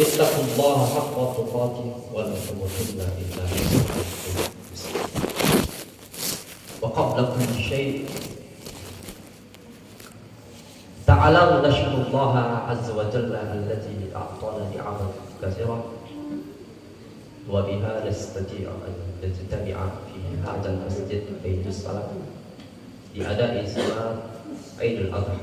ittaqullaha haqqa tuqatih wa la tamutunna illa bi'antum muslimun. Wa qabla kulli syai' ta'ala nashkurullaha azza wa jalla alladzi a'tana ni'aman katsirah wa biha nastati'u an najtami'a fi hadzal masjid baitus salam di ada'i salat Idul Adha.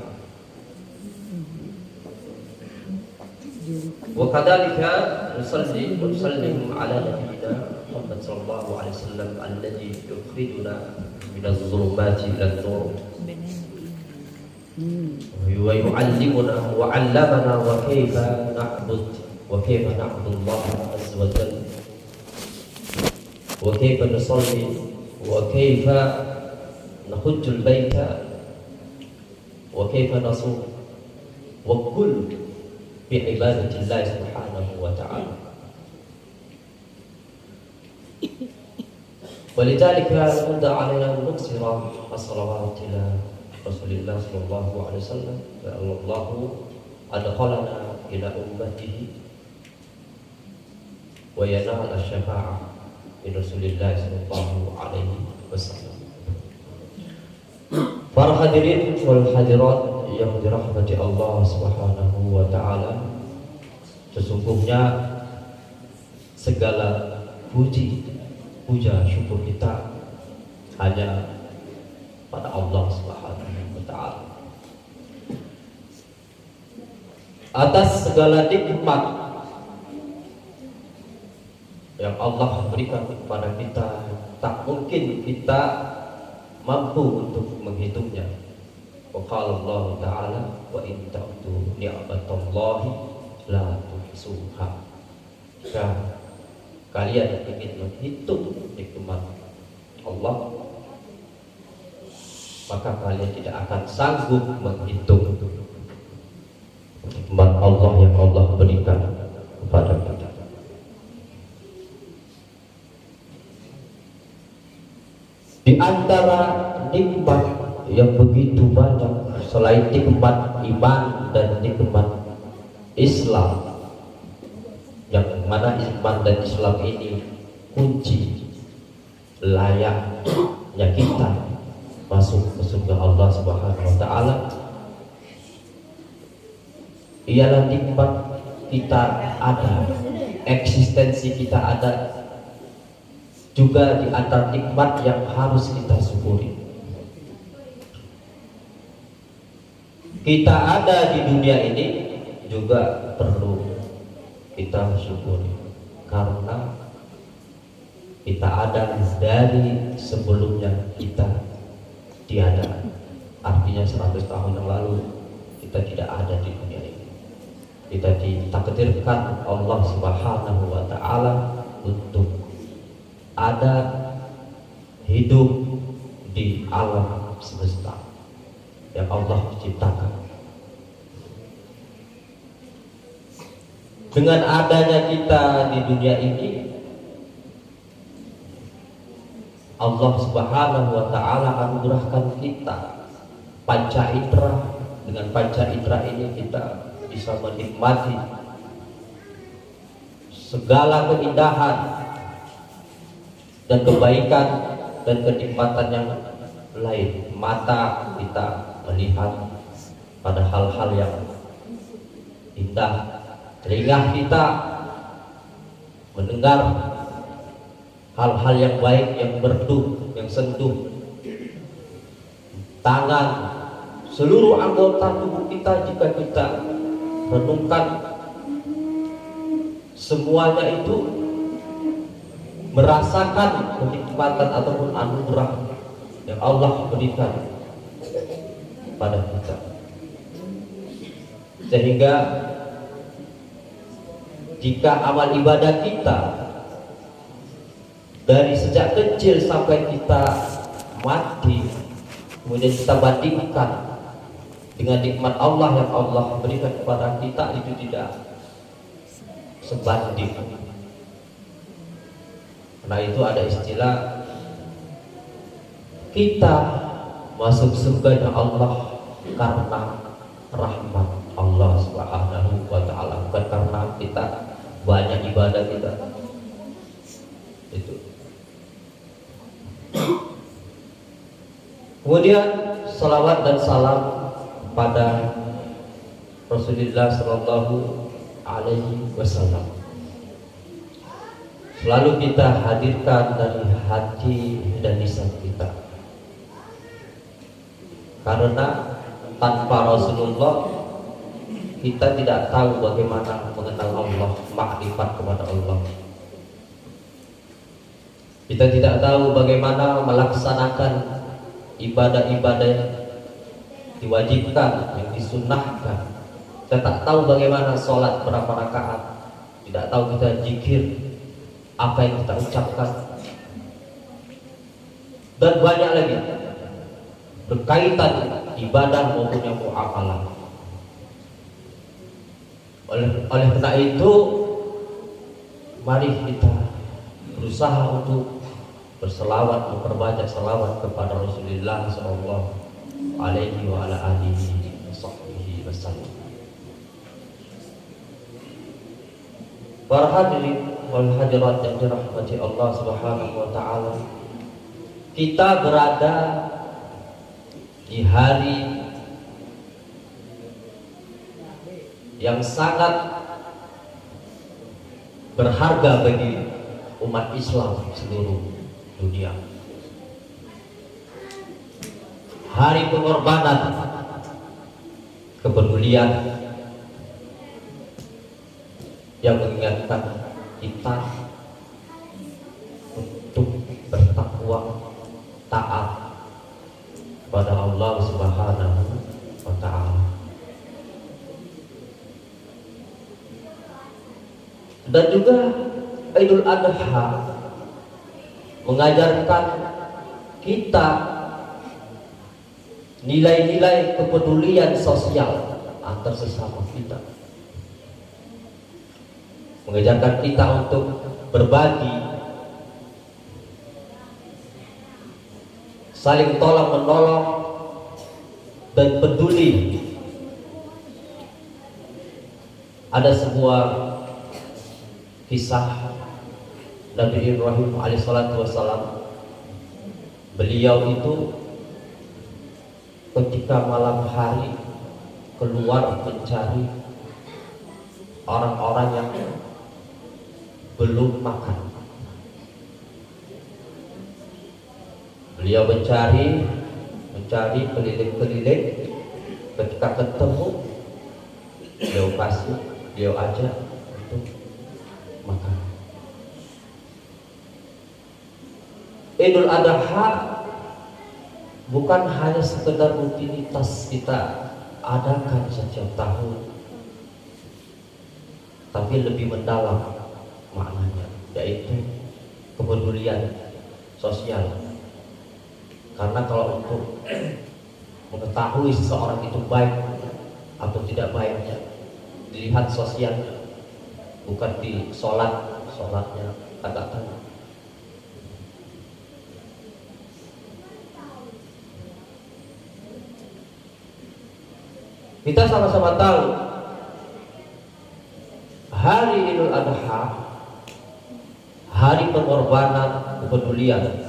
Wa kadzalika nusalli wa nusallimu ala nabiyyina Muhammad sallallahu alaihi wasallam alladzi yukhrijuna minadh dhulumati ilan nur wa yu'allimuna wa 'allamana wa kayfa na'budu Allah azza wa jalla wa kayfa nusalli wa kayfa nahujjul baita wa kayfa nasum wa kullu bi'ibadatillah subhanahu wa ta'ala. Walidhalika nud'a alaina nuksira as-salawati ila Rasulillah sallallahu alaihi wasallam wa Allahu adkhalana ila ummatihi wa yanal asy-syafa'ah bi Rasulillah sallallahu alaihi wasallam. Para hadirin wal hadirat yang dirahmati Allah Subhanahu wa ta'ala, sesungguhnya segala puji, puja, syukur kita hanya pada Allah Subhanahu wa ta'ala atas segala nikmat yang Allah berikan kepada kita. Tak mungkin kita mampu untuk menghitungnya. Wa qala Allah ta'ala wa in ta'uddu ni'matallahi la tuhsuha. Jika kalian ingin menghitung nikmat Allah, maka kalian tidak akan sanggup menghitung nikmat Allah yang Allah berikan kepada kita. Di antara nikmat yang begitu banyak selain nikmat iman dan nikmat Islam, yang mana iman dan Islam ini kunci layaknya kita masuk ke surga Allah Subhanahu wa ta'ala, ialah nikmat kita ada, eksistensi kita ada. Juga di antara nikmat yang harus kita syukuri. Kita ada di dunia ini juga perlu kita syukuri, karena kita ada dari sebelumnya kita tiada. Artinya 100 tahun yang lalu kita tidak ada di dunia ini. Kita ditakdirkan Allah Subhanahu wa ta'ala untuk ada hidup di alam semesta yang Allah ciptakan. Dengan adanya kita di dunia ini, Allah Subhanahu wa ta'ala anugerahkan kita panca indera. Dengan panca indera ini kita bisa menikmati segala keindahan dan kebaikan dan kenikmatan yang lain. Mata kita melihat pada hal-hal yang indah, telinga kita mendengar hal-hal yang baik, yang merdu, yang sentuh, tangan, seluruh anggota tubuh kita, jika kita renungkan semuanya itu merasakan kenikmatan ataupun anugerah yang Allah berikan pada kita, sehingga jika amal ibadah kita dari sejak kecil sampai kita mati, kemudian kita bandingkan dengan nikmat Allah yang Allah berikan kepada kita, itu tidak sebanding. Karena itu ada istilah kita masuk surga Allah karena rahmat Allah Subhanahu wa ta'ala, bukan karena kita banyak ibadah kita. Itu. Kemudian salawat dan salam pada Rasulullah Sallallahu Alaihi Wasallam selalu kita hadirkan dari hati dan lisan kita, karena tanpa Rasulullah kita tidak tahu bagaimana mengenal Allah, makrifat kepada Allah. Kita tidak tahu bagaimana melaksanakan ibadah-ibadah yang diwajibkan, yang disunnahkan. Kita tak tahu bagaimana sholat berapa rakaat, tidak tahu kita zikir apa yang kita ucapkan, dan banyak lagi berkaitan ibadah maupun yang muamalah. Oleh karena itu, mari kita berusaha untuk berselawat, memperbanyak selawat kepada Rasulullah Sallallahu Alaihi Wasallam. Para hadirin wal hadirat yang dirahmati Allah Subhanahu wa taala, kita berada di hari yang sangat berharga bagi umat Islam seluruh dunia. Hari pengorbanan, kepedulian yang mengingatkan kita untuk bertakwa, taat kepada Allah Subhanahu wa taala. Dan juga Idul Adha mengajarkan kita nilai-nilai kepedulian sosial antar sesama kita, mengajarkan kita untuk berbagi, saling tolong menolong, dan peduli. Ada sebuah kisah Nabi Ibrahim alaihissalatu wassalam. Beliau itu ketika malam hari keluar mencari orang-orang yang belum makan. Beliau mencari keliling-keliling. Ketika ketemu, beliau ajak untuk makan. Idul Adha bukan hanya sekedar rutinitas kita adakan setiap tahun, tapi lebih mendalam maknanya, yaitu kepedulian sosial. Karena kalau untuk mengetahui seseorang itu baik atau tidak baiknya, dilihat sosialnya, bukan di sholatnya agak tanya. Kita sama-sama tahu hari Idul Adha, hari pengorbanan, kepedulian,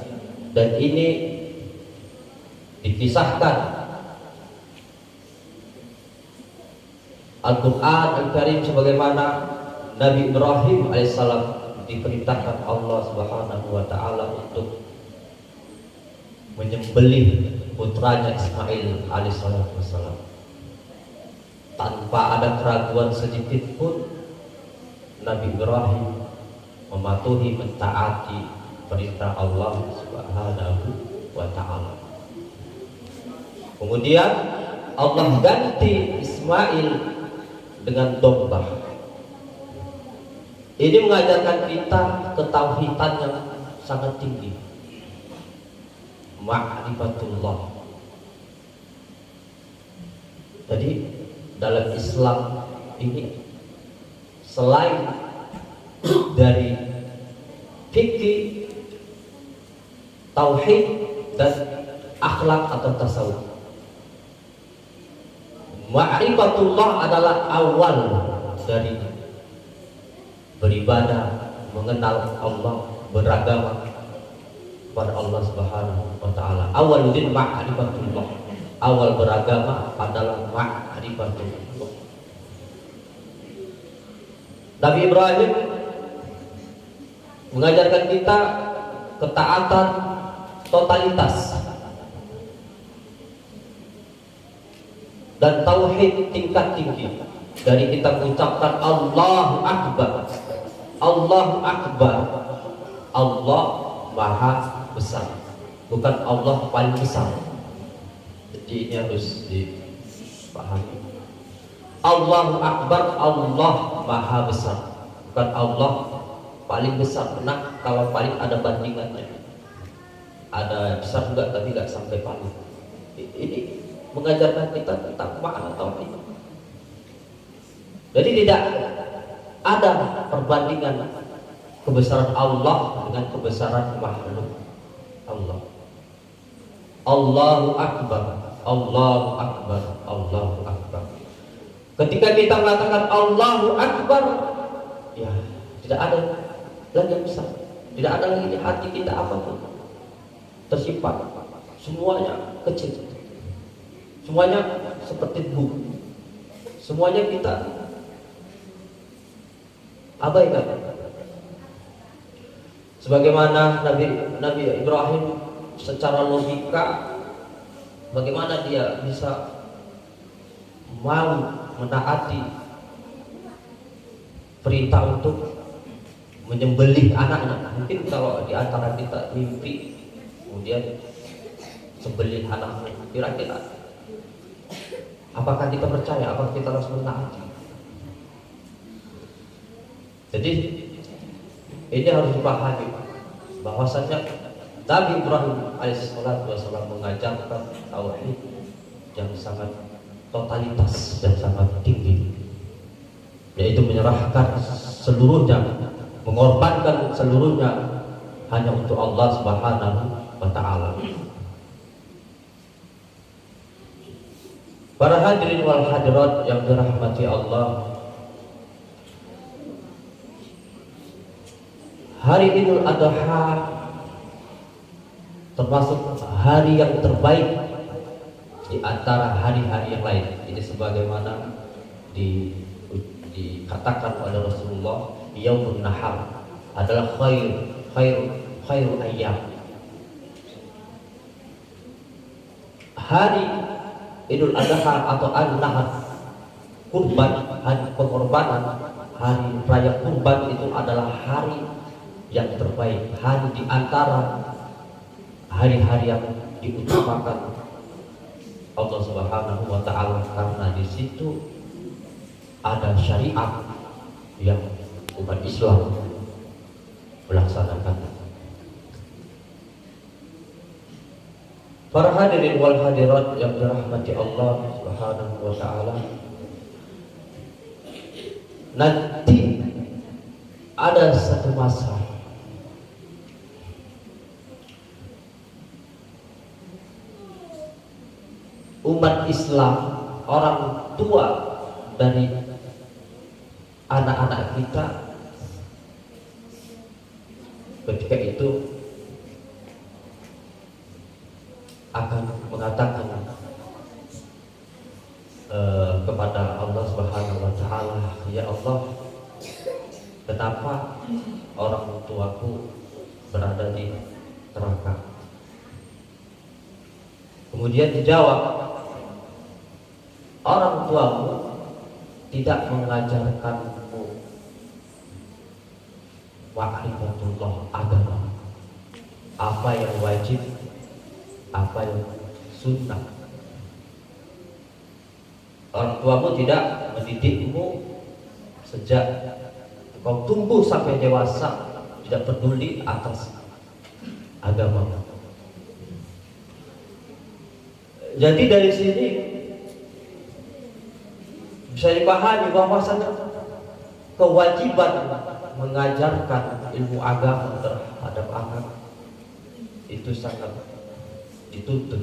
dan ini dikisahkan Al-Quran Al-Karim sebagaimana Nabi Ibrahim alaihissalam diperintahkan Allah Subhanahu wa taala untuk menyembelih putranya Ismail alaihissalam. Tanpa ada keraguan sedikit pun, Nabi Ibrahim mematuhi, mentaati perintah Allah Subhanahu wa taala. Kemudian Allah ganti Ismail dengan domba. Ini mengajarkan kita ketauhidan yang sangat tinggi, ma'rifatullah. Jadi dalam Islam ini selain dari fikih, tauhid, dan akhlak atau tasawuf, ma'rifatullah adalah awal darinya. beribadah, mengenal Allah, beragama kepada Allah Subhanahu wa taala. Awwaluddin ma'rifatullah. Awal beragama adalah ma'rifatullah. Nabi Ibrahim mengajarkan kita ketaatan totalitas dan tauhid tingkat tinggi. Dari kita mengucapkan Allahu Akbar, Allahu Akbar, Allah Maha Besar, bukan Allah paling besar. Jadi ini harus dipahami. Allahu Akbar, Allah Maha Besar, bukan Allah paling besar. Karena kalau paling ada bandingannya, ada besar juga tapi tidak sampai paling. Ini mengajarkan kita tentang makna tauhid. Jadi tidak ada perbandingan kebesaran Allah dengan kebesaran makhluk Allah. Allahu Akbar, Allahu Akbar, Allahu Akbar. Ketika kita mengatakan Allahu Akbar, ya tidak ada lagi yang besar, tidak ada lagi di hati kita apapun tersimpan, semuanya kecil, semuanya seperti buku, semuanya kita abaikan. Sebagaimana Nabi Ibrahim secara logika, bagaimana dia bisa mau menaati perintah untuk menyembelih anaknya. Mungkin kalau di antara kita mimpi kemudian sembelih anaknya, kira-kira apakah kita percaya? Apakah kita langsung menaati? Jadi ini harus dipahami bahwasanya Nabi Ibrahim alaihissalam mengajarkan tauhid yang sangat totalitas dan sangat tinggi, yaitu menyerahkan seluruhnya, mengorbankan seluruhnya hanya untuk Allah Subhanahu wa taala. Para hadirin wal hadirat yang dirahmati Allah, hari Idul Adha termasuk hari yang terbaik di antara hari-hari yang lain. Ini sebagaimana dikatakan oleh Rasulullah, Yaumun Nahar adalah khairu ayyam. Hari Idul Adha atau An-Nahar, kurban, hari pengorbanan, hari raya kurban itu adalah hari yang terbaik, hari di antara hari-hari yang diutamakan Allah Subhanahu wa taala, karena di situ ada syariat yang umat Islam melaksanakan. Para hadirin wal hadirat yang dirahmati Allah Subhanahu wa taala, nanti ada satu masa umat Islam, orang tua dari anak-anak kita, ketika itu akan mengatakan kepada Allah Subhanahu wa taala, ya Allah, kenapa orang tuaku berada di neraka? Kemudian dijawab, orang tuamu tidak mengajarkanmu ma'rifatullah, agama, apa yang wajib, apa yang sunnah. Orang tuamu tidak mendidikmu sejak kau tumbuh sampai dewasa, tidak peduli atas agama. Jadi dari sini bisa dipahami bahwasanya kewajiban mengajarkan ilmu agama terhadap anak itu sangat dituntut.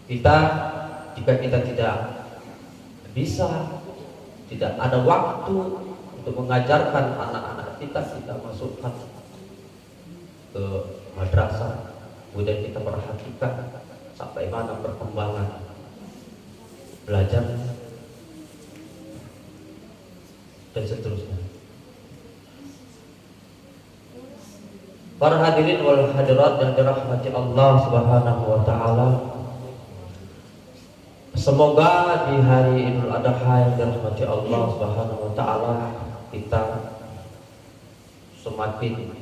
Kita di jika kita tidak bisa, tidak ada waktu untuk mengajarkan anak-anak kita masukkan ke madrasah, kemudian kita perhatikan sampai mana perkembangan belajar dan seterusnya. Para hadirin wal hadirat yang dirahmati Allah Subhanahu wa taala, semoga di hari Idul Adha yang dirahmati Allah Subhanahu wa taala kita semakin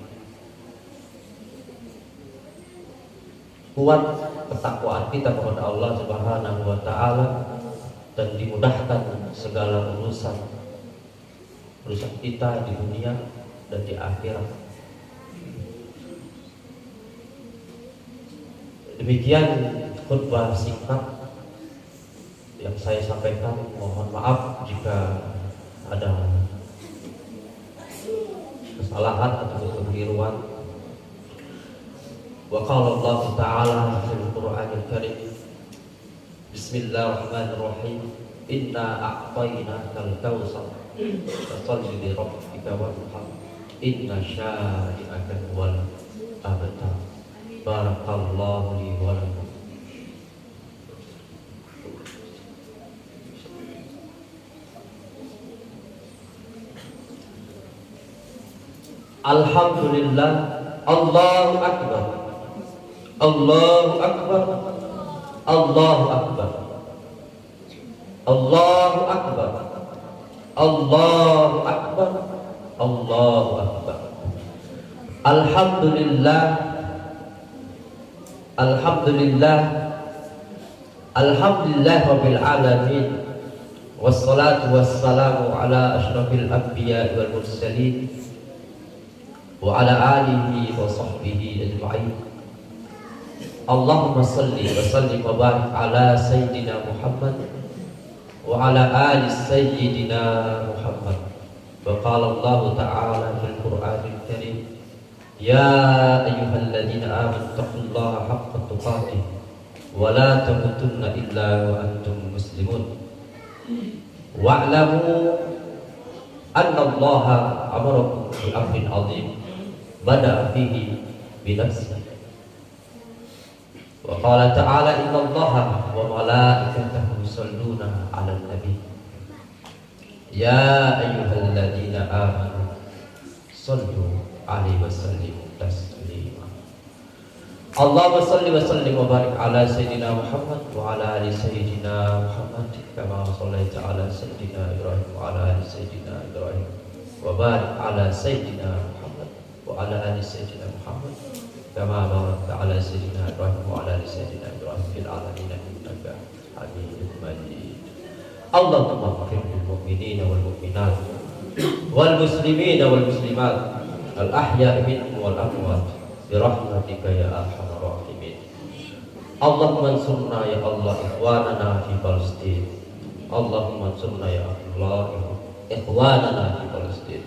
kuat ketakwaan kita kepada Allah Subhanahu wa taala dan dimudahkan segala urusan kita di dunia dan di akhirat. Demikian khutbah singkat yang saya sampaikan. Mohon maaf jika ada kesalahan atau kekeliruan. Wa qala Allah Ta'ala fil Qur'anil Karim, Bismillahirrahmanirrahim, Inna a'tainakal kautsar fasholli li rabbika wanhar inna syani'aka huwal abtar. Barakallahu li wa lakum. Alhamdulillah, Allahu Akbar, Allahu Akbar, Allahu Akbar, Allahu Akbar, Allahu Akbar, Allahu Akbar. Alhamdulillah, Alhamdulillah, Alhamdulillah Rabbil Alamin. Wassalatu wassalamu ala ashrafil anbiya wal mursalin wa ala alihi wa sahbihi ajma'in. Allahumma salli wa sallim wa barik ala Sayyidina Muhammad wa ala ali Sayyidina Muhammad. Wa qala Allah Ta'ala fil Qur'anil Karim, Ya ayyuhalladzina amanu taqullaha haqqa tuqatih wa la tamutunna illa wa antum muslimun. Wa'lamu anna Allah amarakum bi amrin 'azim bada'a fihi bi nafsihi. Wa qala ta'ala inna Allaha wa malaikatahu yusholluna 'alan nabi. Ya ayyuhalladzina amanu shallu 'alaihi wa sallimu taslima. Allahumma shalli wa sallim wa barik ala sayyidina Muhammad wa ala ali sayyidina Muhammad kama shallaita ala sayyidina Ibrahim wa ala ali sayyidina Ibrahim wa barik ala sayyidina Muhammad wa ala ali sayyidina Muhammad kama barakta ala sayyidina Ibrahim wa ala ali sayyidina Ibrahim fil alamin innaka Hamidum Majid. Allahumma ighfir lil mu'minina wal mu'minat wal muslimina wal muslimat al ahya'i minhum wal amwat bi rahmatika ya arhamar rahimin. Allahumma ansurna ya Allah ikhwanana fi Palestin. Allahumma ansurna ya Allah ikhwanana fi Palestin.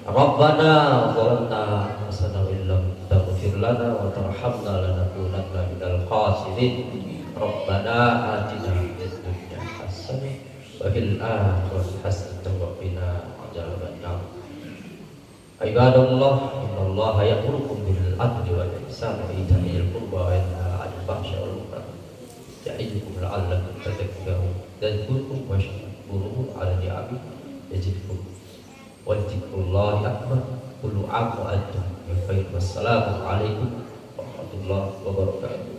Rabbana zalamna anfusana wa illam taghfir lana wa tarhamna lanakunanna minal khasirin. Rabbana atina fid dunya hasanah wa fil akhirati hasanah wa qina adzabannar. Ibadallah, innallaha ya'murukum bil adli wal ihsani wa ita'i dzil qurba wa yanha 'anil fahsya'i wal munkar. Ya'idukum la'allakum tadhakkarun. Dzkurkum washkuruhu 'ala ni'amihi yazidkum. Wa dzikrullahi akbar. Kullu 'aam wa antum bi khair. Wassalamu alaikum warahmatullahi wabarakatuh.